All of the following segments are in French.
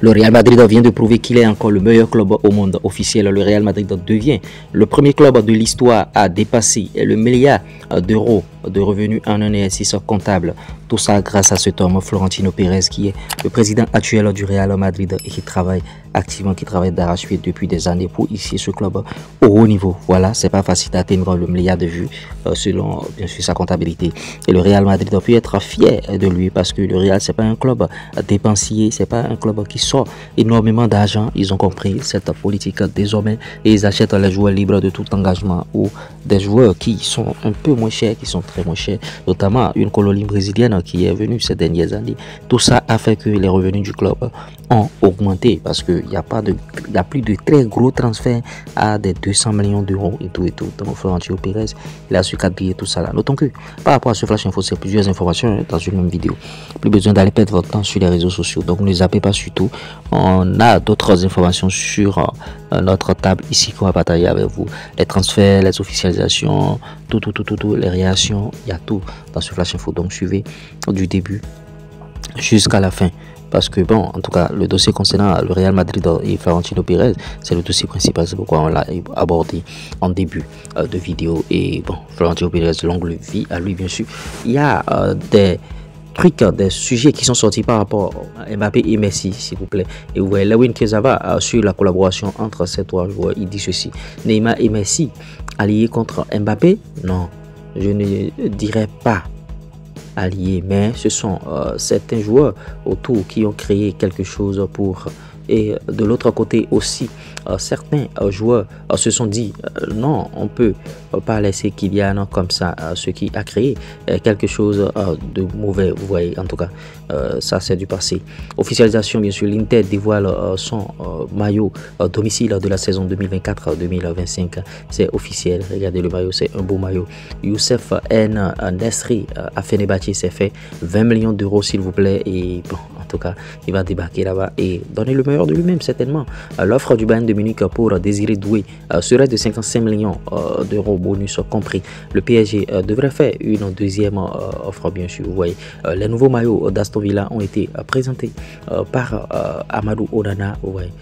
Le Real Madrid vient de prouver qu'il est encore le meilleur club au monde officiel. Le Real Madrid devient le premier club de l'histoire à dépasser le milliard d'euros de revenus en un exercice comptable. Tout ça grâce à cet homme, Florentino Pérez, qui est le président actuel du Real Madrid et qui travaille activement, qui travaille d'arrache-pied depuis des années pour ici ce club au haut niveau. Voilà, c'est pas facile d'atteindre le milliard de vues selon bien sûr sa comptabilité. Et le Real Madrid peut être fier de lui parce que le Real c'est pas un club dépensier, c'est pas un club qui sort énormément d'argent. Ils ont compris cette politique désormais et ils achètent les joueurs libres de tout engagement ou des joueurs qui sont un peu moins chers, qui sont très moins chers, notamment une colonie brésilienne qui est venue ces dernières années. Tout ça a fait que les revenus du club ont augmenté parce qu'il n'y a plus de très gros transferts à des 200 millions d'euros et tout. Donc Florentino Pérez, il a su cadrer tout ça là. Notons que par rapport à ce flash info, c'est plusieurs informations dans une même vidéo. Plus besoin d'aller perdre votre temps sur les réseaux sociaux. Donc ne zappez pas sur tout. On a d'autres informations sur notre table ici qu'on va partager avec vous. Les transferts, les officialisations, tout, les réactions, il y a tout dans ce flash info. Donc suivez du début jusqu'à la fin. Parce que bon, en tout cas, le dossier concernant le Real Madrid et Florentino Pérez, c'est le dossier principal. C'est pourquoi on l'a abordé en début de vidéo. Et bon, Florentino Pérez, longue vie à lui, bien sûr. Il y a des sujets qui sont sortis par rapport à Mbappé et Messi, s'il vous plaît. Et vous voyez, Lewin Kezava sur la collaboration entre ces trois joueurs. Il dit ceci: Neymar et Messi alliés contre Mbappé? Non, je ne dirais pas alliés, mais ce sont certains joueurs autour qui ont créé quelque chose pour... Et de l'autre côté aussi, certains joueurs se sont dit non, on peut pas laisser Kylian comme ça, ce qui a créé quelque chose de mauvais. Vous voyez, en tout cas, ça c'est du passé. Officialisation, bien sûr, l'Inter dévoile son maillot domicile de la saison 2024-2025. C'est officiel. Regardez le maillot, c'est un beau maillot. Youssef N. Nesri à Fenerbahçe s'est fait 20 millions d'euros, s'il vous plaît. Et bon, en tout cas, il va débarquer là-bas et donner le meilleur de lui-même, certainement. L'offre du Bayern de Munich pour Désiré Doué serait de 55 millions d'euros, bonus compris. Le PSG devrait faire une deuxième offre, bien sûr. Vous voyez, les nouveaux maillots d'Aston Villa ont été présentés par Amadou Onana. Vous voyez,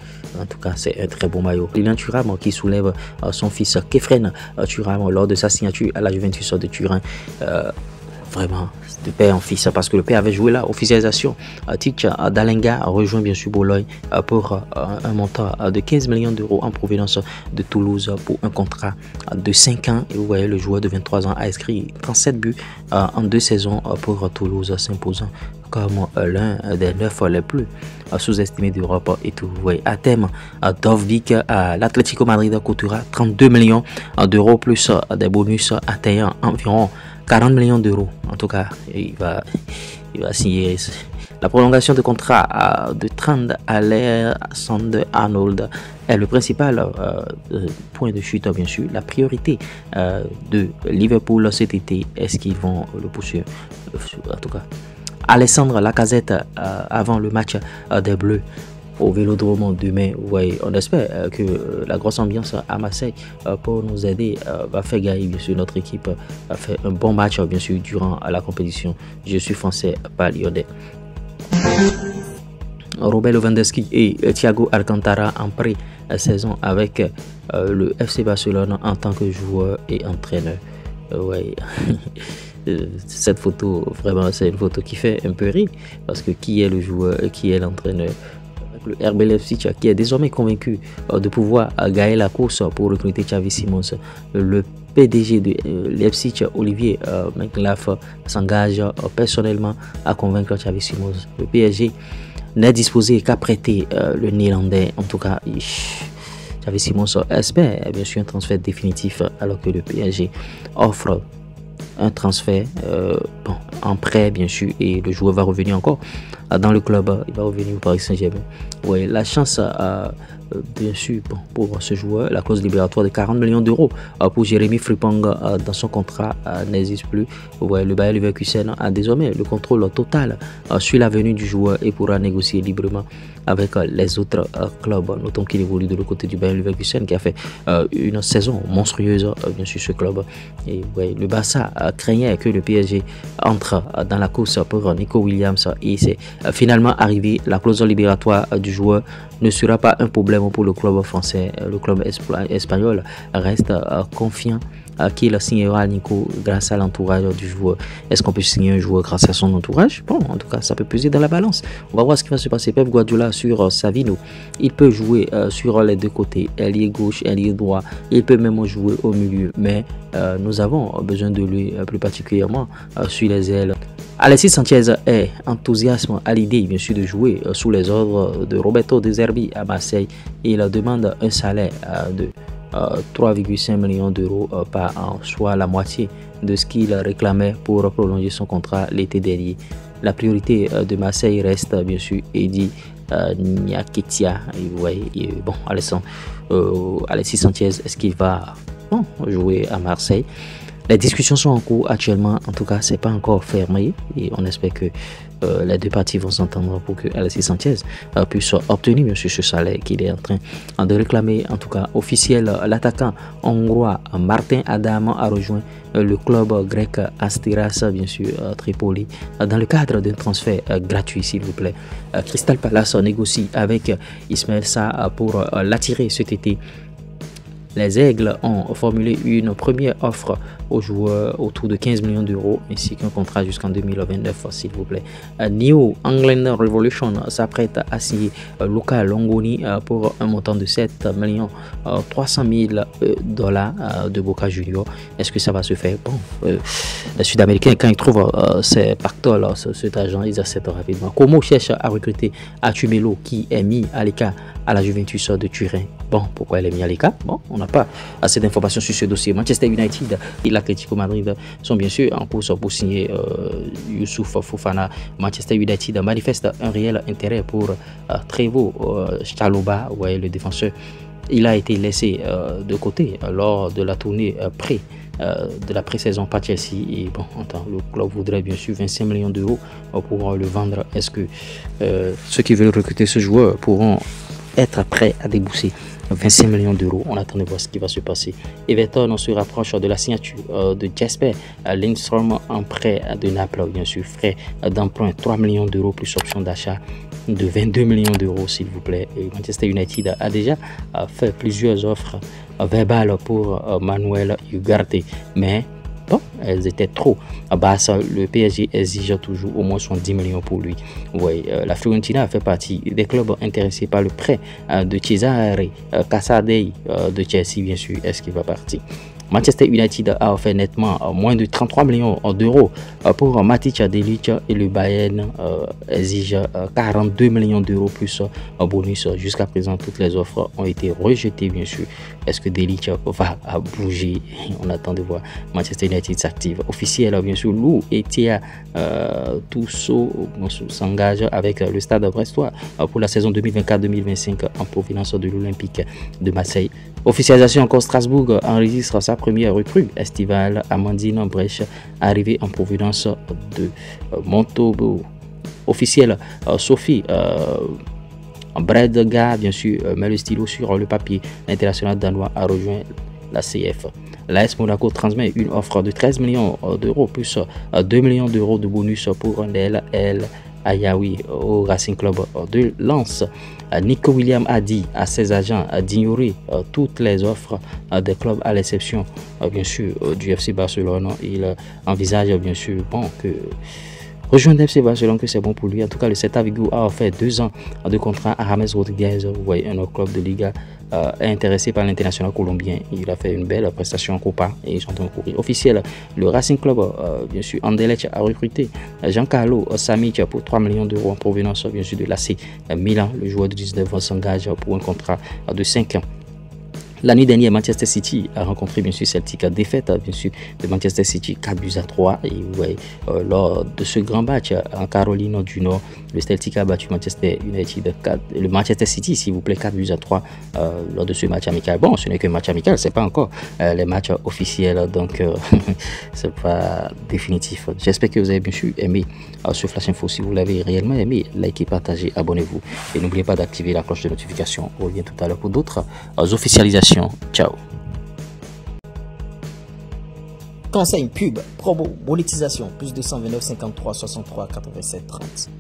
en tout cas, c'est un très beau maillot. Lilian Thuram qui soulève son fils Kefren Thuram lors de sa signature à la Juventus de Turin. Vraiment de père en fils, parce que le père avait joué là. Officialisation, Tic Dalenga rejoint bien sûr Bologne pour un montant de 15 millions d'euros en provenance de Toulouse pour un contrat de 5 ans. Et vous voyez, le joueur de 23 ans a inscrit 37 buts en 2 saisons pour Toulouse, s'imposant comme l'un des 9 les plus sous-estimés d'Europe et tout. Vous voyez, à thème, Dovbyk à l'Atlético Madrid coûtera 32 millions d'euros plus des bonus atteignant environ 40 millions d'euros. En tout cas, il va signer la prolongation de contrat de Trent Alexander-Arnold est le principal point de chute, bien sûr. La priorité de Liverpool cet été, est-ce qu'ils vont le poursuivre? En tout cas, Alessandre Lacazette avant le match des Bleus au Vélodrome demain. Vous voyez, on espère que la grosse ambiance à Marseille pour nous aider va faire gagner bien sûr notre équipe, va faire un bon match bien sûr durant la compétition. Je suis français, pas lyonnais. Robert Lewandowski et Thiago Alcantara en pré-saison avec le FC Barcelone en tant que joueur et entraîneur. Ouais. Cette photo, vraiment, c'est une photo qui fait un peu rire parce que qui est le joueur et qui est l'entraîneur? Le RB Leipzig qui est désormais convaincu de pouvoir gagner la course pour recruter Xavi Simons. Le PDG de Leipzig, Olivier Minklaff, s'engage personnellement à convaincre Xavi Simons. Le PSG n'est disposé qu'à prêter le Néerlandais. En tout cas, Xavi Simons espère bien sûr un transfert définitif alors que le PSG offre un transfert en prêt bien sûr et le joueur va revenir encore dans le club, il va revenir au Paris Saint-Germain. Ouais, la chance bien sûr pour ce joueur, la clause libératoire de 40 millions d'euros pour Jérémy Frimpong dans son contrat n'existe plus. Ouais, le Bayer Leverkusen a désormais le contrôle total sur la venue du joueur et pourra négocier librement avec les autres clubs. Notons qu'il évolue de l'autre côté du Bayer Leverkusen qui a fait une saison monstrueuse, bien sûr, ce club. Et ouais, le Barça craignait que le PSG entre dans la course pour Nico Williams et c'est finalement arrivé. La clause libératoire du joueur ne sera pas un problème pour le club français. Le club espagnol reste confiant qu'il signera Nico grâce à l'entourage du joueur. Est-ce qu'on peut signer un joueur grâce à son entourage? Bon, en tout cas, ça peut peser dans la balance. On va voir ce qui va se passer. Pep Guardiola sur Savino. Il peut jouer sur les deux côtés, ailier gauche, ailier droit. Il peut même jouer au milieu. Mais nous avons besoin de lui plus particulièrement sur les ailes. Alexis Sanchez est enthousiaste à l'idée bien sûr de jouer sous les ordres de Roberto De Zerbi à Marseille. Il demande un salaire de 3,5 millions d'euros par an, soit la moitié de ce qu'il réclamait pour prolonger son contrat l'été dernier. La priorité de Marseille reste bien sûr Eddy Nketiah. Bon, Alexis Sanchez, est-ce qu'il va jouer à Marseille? Les discussions sont en cours actuellement, en tout cas c'est pas encore fermé et on espère que les deux parties vont s'entendre pour que Alexis Sanchez puisse obtenir bien sûr ce salaire qu'il est en train de réclamer. En tout cas officiel, l'attaquant hongrois Martin Adam a rejoint le club grec Asteras bien sûr Tripoli dans le cadre d'un transfert gratuit s'il vous plaît. Crystal Palace négocie avec Ismaël Sarr pour l'attirer cet été. Les Aigles ont formulé une première offre aux joueurs autour de 15 millions d'euros ainsi qu'un contrat jusqu'en 2029 s'il vous plaît. New England Revolution s'apprête à signer Luca Longoni pour un montant de 7 millions 300 000 dollars de Boca Juniors. Est-ce que ça va se faire? Bon, les Sud-Américains quand ils trouvent ces pactoles, cet argent, ils acceptent rapidement. Como cherche à recruter Artumelo qui est mis à l'écart à la Juventus de Turin. Bon, pourquoi elle est mise à l'écart? Bon, on n'a pas assez d'informations sur ce dossier. Manchester United et l'Atlético Madrid sont bien sûr en course pour signer Youssouf Fofana. Manchester United manifeste un réel intérêt pour Trevoh Chalobah, le défenseur. Il a été laissé de côté lors de la tournée de la pré-saison par Chelsea et bon, le club voudrait bien sûr 25 millions d'euros pour le vendre. Est-ce que ceux qui veulent recruter ce joueur pourront être prêts à débourser 25 millions d'euros? On attend de voir ce qui va se passer. Everton se rapproche de la signature de Jesper Lindstrom en prêt de Naples, bien sûr, frais d'emprunt 3 millions d'euros plus option d'achat de 22 millions d'euros s'il vous plaît. Et Manchester United a déjà fait plusieurs offres verbales pour Manuel Ugarte, mais bon, elles étaient trop basses. Le PSG exige toujours au moins 70 millions pour lui. La Fiorentina fait partie des clubs intéressés par le prêt de Cesare Casadei de Chelsea, bien sûr. Est-ce qu'il va partir? Manchester United a offert nettement moins de 33 millions d'euros pour Matic Delic et le Bayern exige 42 millions d'euros plus bonus. Jusqu'à présent, toutes les offres ont été rejetées, bien sûr. Est-ce que Delic va bouger? On attend de voir. Manchester United s'active. Officiel, bien sûr, Lou et Tia Tousso s'engagent avec le Stade brestois pour la saison 2024-2025 en provenance de l'Olympique de Marseille. Officialisation encore, Strasbourg enregistre sa première recrue estivale. Amandine Brèche, arrivée en provenance de Montauban. Officiel, Sophie Bredga, bien sûr, met le stylo sur le papier. L'international danois a rejoint la CF. L'AS Monaco transmet une offre de 13 millions d'euros plus 2 millions d'euros de bonus pour Ndel El Ayaoui au Racing Club de Lens. Nico Williams a dit à ses agents d'ignorer toutes les offres des clubs à l'exception bien sûr du FC Barcelone. Il envisage bien sûr que rejoindre FC Barcelone, que c'est bon pour lui. En tout cas, le Celta Vigo a offert 2 ans de contrat à James Rodriguez. Vous voyez, un autre club de Liga est intéressé par l'international colombien. Il a fait une belle prestation en Copa et ils sont en train de courir. Officiel, le Racing Club, bien sûr, Anderlecht a recruté Giancarlo Samic pour 3 millions d'euros en provenance, bien sûr, de l'AC Milan. Le joueur de 19 ans s'engage pour un contrat de 5 ans. La nuit dernière, Manchester City a rencontré bien sûr Celtic, a défaite bien sûr de Manchester City 4-3. Et ouais, lors de ce grand match en Caroline du Nord, le Celtic a battu Manchester United, le Manchester City s'il vous plaît 4-3 lors de ce match amical. Bon, ce n'est qu'un match amical, c'est pas encore les matchs officiels, donc c'est pas définitif. J'espère que vous avez bien sûr aimé ce Flash Info. Si vous l'avez réellement aimé, likez, partagez, abonnez-vous et n'oubliez pas d'activer la cloche de notification. On revient tout à l'heure pour d'autres officialisations. Ciao. Conseil, pub, promo, monétisation, plus 229 53 63 87 30.